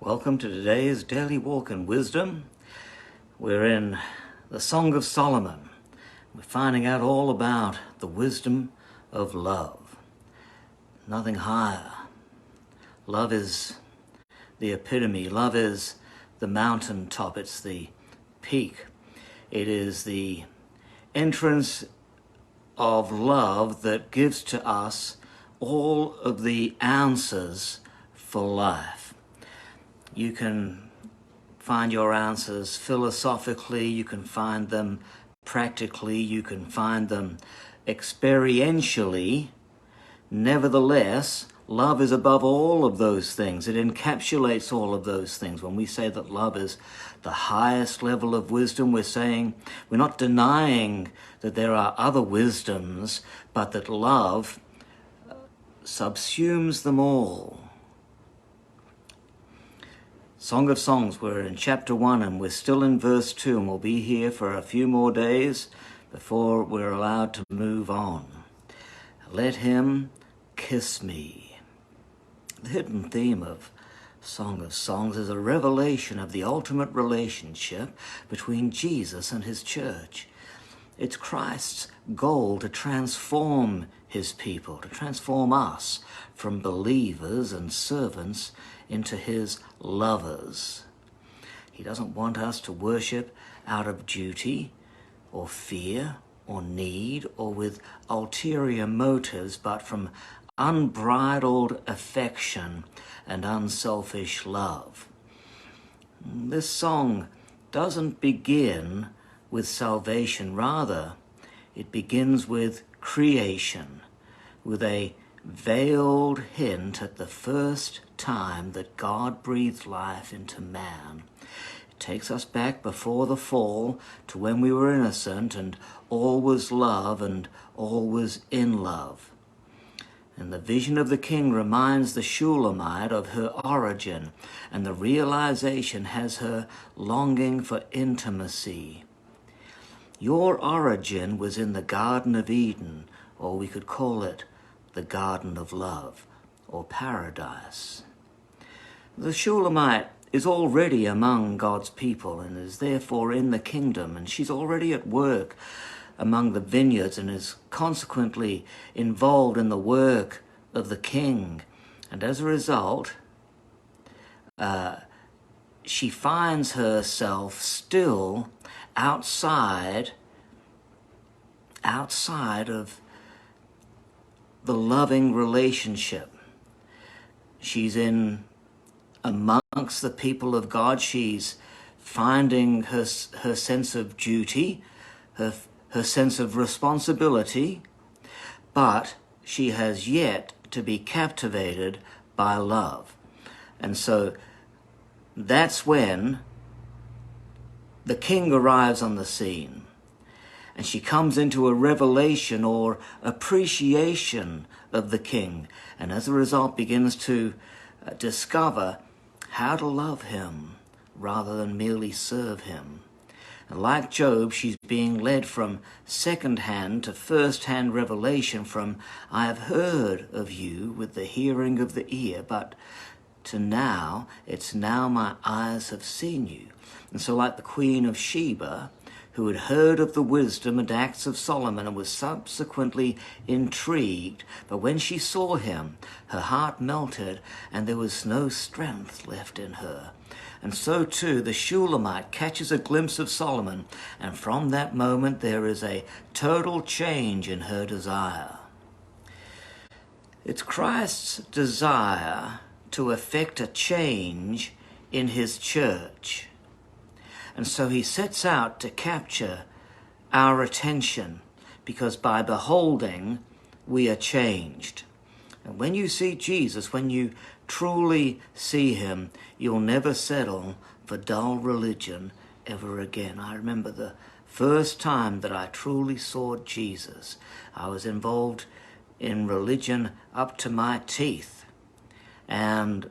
Welcome to today's Daily Walk in Wisdom. We're in the Song of Solomon. We're finding out all about the wisdom of love. Nothing higher. Love is the epitome. Love is the mountaintop. It's the peak. It is the entrance of love that gives to us all of the answers for life. You can find your answers philosophically, you can find them practically, you can find them experientially. Nevertheless, love is above all of those things. It encapsulates all of those things. When we say that love is the highest level of wisdom, we're saying, we're not denying that there are other wisdoms, but that love subsumes them all. Song of Songs, we're in chapter 1 and we're still in verse 2, and we'll be here for a few more days before we're allowed to move on. Let him kiss me. The hidden theme of Song of Songs is a revelation of the ultimate relationship between Jesus and his church. It's Christ's goal to transform his people, to transform us from believers and servants into his lovers. He doesn't want us to worship out of duty or fear or need or with ulterior motives, but from unbridled affection and unselfish love. This song doesn't begin with salvation. Rather, it begins with creation, with a veiled hint at the first time that God breathed life into man. It takes us back before the fall to when we were innocent and all was love and all was in love. And the vision of the king reminds the Shulamite of her origin, and the realization has her longing for intimacy. Your origin was in the Garden of Eden, or we could call it the Garden of Love, or Paradise. The Shulamite is already among God's people and is therefore in the kingdom, and she's already at work among the vineyards and is consequently involved in the work of the king. And as a result, she finds herself still outside of the loving relationship. She's in amongst the people of God. She's finding her sense of duty, her sense of responsibility, but she has yet to be captivated by love. And so that's when the king arrives on the scene, and she comes into a revelation or appreciation of the king, and as a result begins to discover how to love him rather than merely serve him. And like Job, she's being led from second-hand to first-hand revelation, from I have heard of you with the hearing of the ear, but to now, it's now my eyes have seen you. And so like the Queen of Sheba, who had heard of the wisdom and acts of Solomon and was subsequently intrigued, but when she saw him, her heart melted and there was no strength left in her. And so too, the Shulamite catches a glimpse of Solomon, and from that moment there is a total change in her desire. It's Christ's desire to effect a change in his church. And so he sets out to capture our attention, because by beholding, we are changed. And when you see Jesus, when you truly see him, you'll never settle for dull religion ever again. I remember the first time that I truly saw Jesus. I was involved in religion up to my teeth, and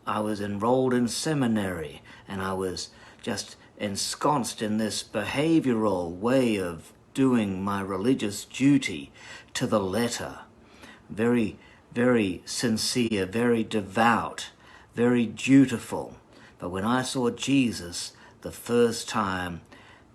I was enrolled in seminary, and I was just ensconced in this behavioral way of doing my religious duty to the letter. Very, very sincere, very devout, very dutiful. But when I saw Jesus the first time,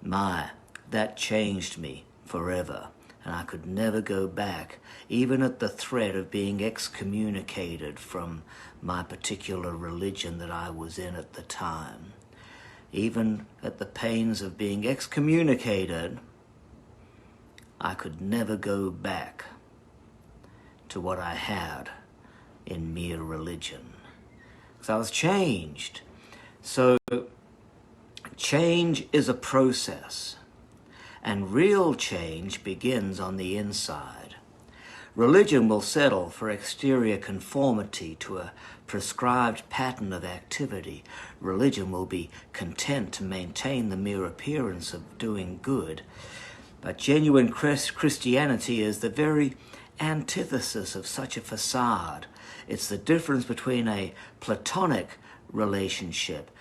that changed me forever. And I could never go back, even at the threat of being excommunicated from my particular religion that I was in at the time. Even at the pains of being excommunicated, I could never go back to what I had in mere religion. Because I was changed. So change is a process. And real change begins on the inside. Religion will settle for exterior conformity to a prescribed pattern of activity. Religion will be content to maintain the mere appearance of doing good. But genuine Christianity is the very antithesis of such a facade. It's the difference between a platonic relationship,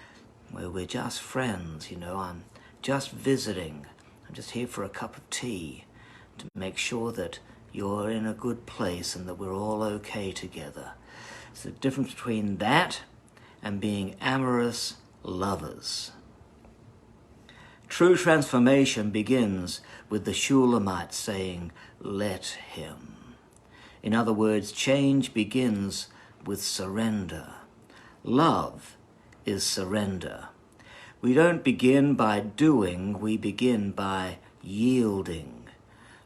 where we're just friends, I'm just visiting. I'm just here for a cup of tea to make sure that you're in a good place and that we're all okay together. It's the difference between that and being amorous lovers. True transformation begins with the Shulamite saying, "Let him." In other words, change begins with surrender. Love is surrender. We don't begin by doing, we begin by yielding.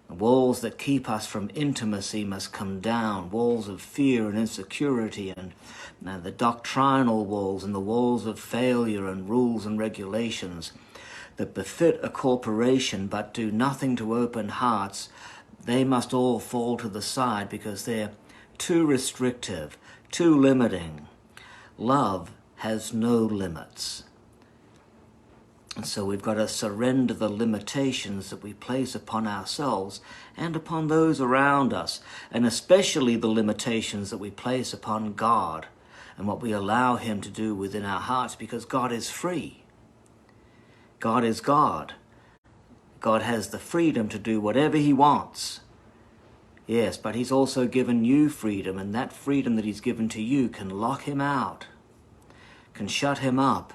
The walls that keep us from intimacy must come down, walls of fear and insecurity, and the doctrinal walls and the walls of failure and rules and regulations that befit a corporation but do nothing to open hearts. They must all fall to the side because they're too restrictive, too limiting. Love has no limits. And so we've got to surrender the limitations that we place upon ourselves and upon those around us, and especially the limitations that we place upon God and what we allow him to do within our hearts, because God is free. God is God. God has the freedom to do whatever he wants. Yes, but he's also given you freedom, and that freedom that he's given to you can lock him out, can shut him up,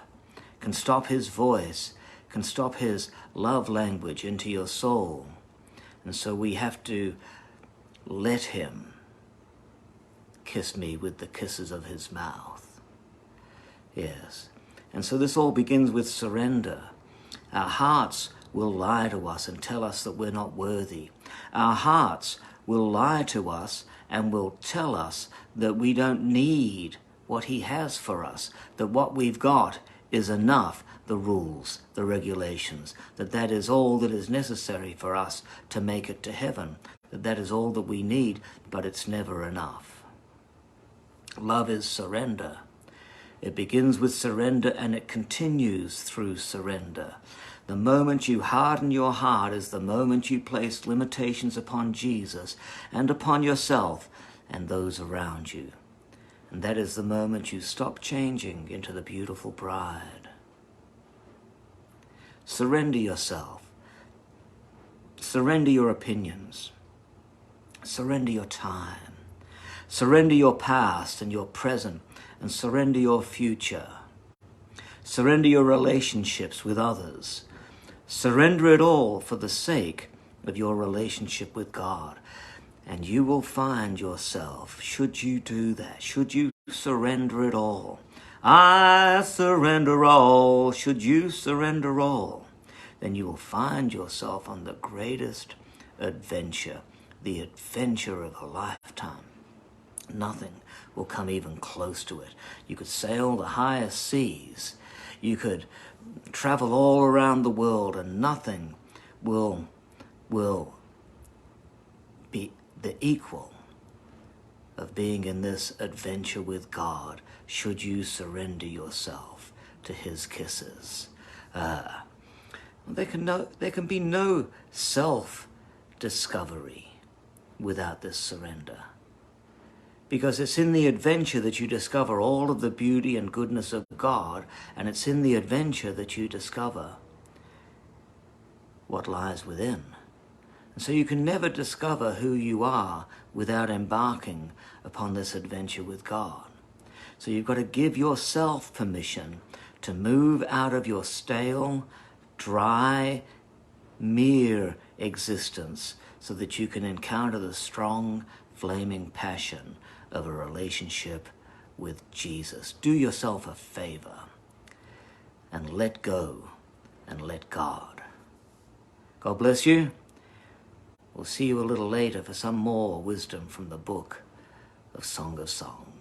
can stop his voice, can stop his love language into your soul. And so we have to let him kiss me with the kisses of his mouth. Yes. And so this all begins with surrender. Our hearts will lie to us and tell us that we're not worthy. Our hearts will lie to us and will tell us that we don't need what he has for us, that what we've got is enough, the rules, the regulations, that is all that is necessary for us to make it to heaven, that is all that we need, but it's never enough. Love is surrender. It begins with surrender and it continues through surrender. The moment you harden your heart is the moment you place limitations upon Jesus and upon yourself and those around you. And that is the moment you stop changing into the beautiful bride. Surrender yourself. Surrender your opinions. Surrender your time. Surrender your past and your present, and surrender your future. Surrender your relationships with others. Surrender it all for the sake of your relationship with God. And you will find yourself, should you do that, should you surrender it all. I surrender all, should you surrender all, then you will find yourself on the greatest adventure, the adventure of a lifetime. Nothing will come even close to it. You could sail the highest seas. You could travel all around the world, and nothing will be the equal of being in this adventure with God, should you surrender yourself to his kisses. There can be no self-discovery without this surrender. Because it's in the adventure that you discover all of the beauty and goodness of God, and it's in the adventure that you discover what lies within. And so you can never discover who you are without embarking upon this adventure with God. So you've got to give yourself permission to move out of your stale, dry, mere existence so that you can encounter the strong, flaming passion of a relationship with Jesus. Do yourself a favor and let go and let God. God bless you. We'll see you a little later for some more wisdom from the book of Song of Songs.